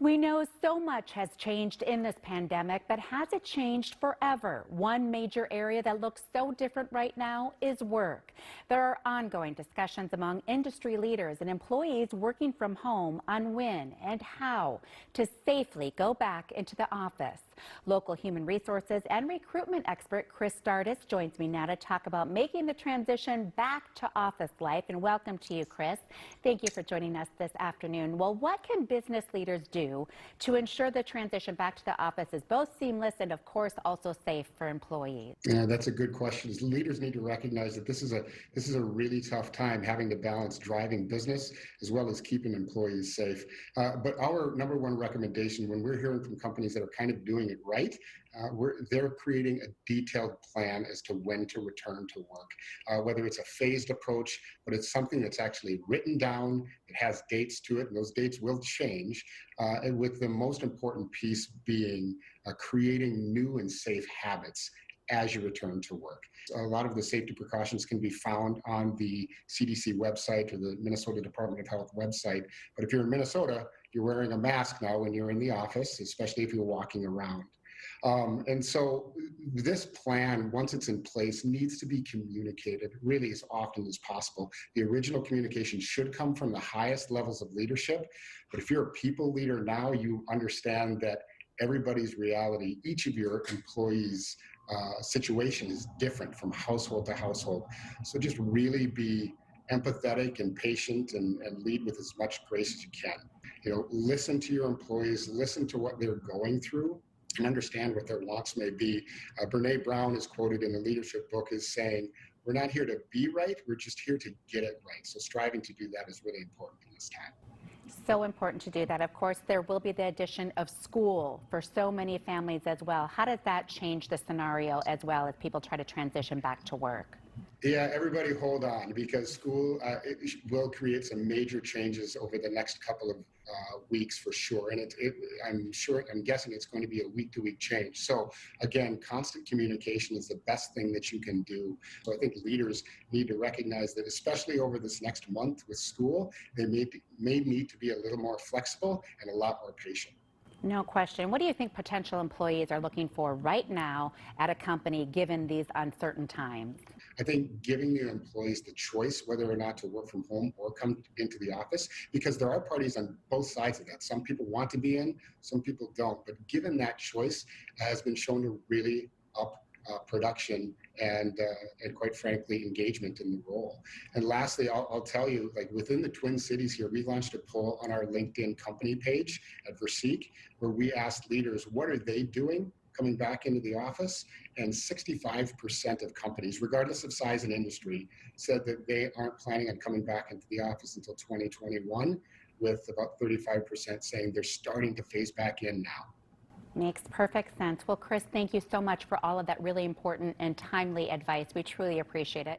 We know so much has changed in this pandemic, but has it changed forever? One major area that looks so different right now is work. There are ongoing discussions among industry leaders and employees working from home on when and how to safely go back into the office. Local human resources and recruitment expert Chris Dardis joins me now to talk about making the transition back to office life. And welcome to you, Chris. Thank you for joining us this afternoon. Well, what can business leaders do to ensure the transition back to the office is both seamless and, of course, also safe for employees? Yeah, that's a good question. Leaders need to recognize that this is a really tough time, having to balance driving business as well as keeping employees safe. But our number one recommendation, when we're hearing from companies that are kind of doing it right, they're creating a detailed plan as to when to return to work, whether it's a phased approach, but it's something that's actually written down. It has dates to it, and those dates will change. And with the most important piece being creating new and safe habits as you return to work. A lot of the safety precautions can be found on the CDC website or the Minnesota Department of Health website. But if you're in Minnesota, you're wearing a mask now when you're in the office, especially if you're walking around. And so this plan, once it's in place, needs to be communicated really as often as possible. The original communication should come from the highest levels of leadership. But if you're a people leader now, you understand that everybody's reality, each of your employees' situation is different from household to household. So just really be empathetic and patient and lead with as much grace as you can. Listen to your employees, listen to what they're going through, and understand what their wants may be. Brene Brown is quoted in the leadership book as saying, "We're not here to be right, we're just here to get it right." So striving to do that is really important in this time. So important to do that. Of course, there will be the addition of school for so many families as well. How does that change the scenario as well as people try to transition back to work? Yeah, everybody hold on, because school will create some major changes over the next couple of weeks for sure. And I'm guessing it's going to be a week-to-week change. So again, constant communication is the best thing that you can do. So I think leaders need to recognize that, especially over this next month with school, they may need to be a little more flexible and a lot more patient. No question. What do you think potential employees are looking for right now at a company given these uncertain times? I think giving your employees the choice whether or not to work from home or come into the office, because there are parties on both sides of that. Some people want to be in, some people don't. But given that choice has been shown to really up production and quite frankly, engagement in the role. And lastly, I'll tell you, like within the Twin Cities here, we launched a poll on our LinkedIn company page at Versique, where we asked leaders, what are they doing coming back into the office? And 65% of companies, regardless of size and industry, said that they aren't planning on coming back into the office until 2021, with about 35% saying they're starting to phase back in now. Makes perfect sense. Well, Chris, thank you so much for all of that really important and timely advice. We truly appreciate it.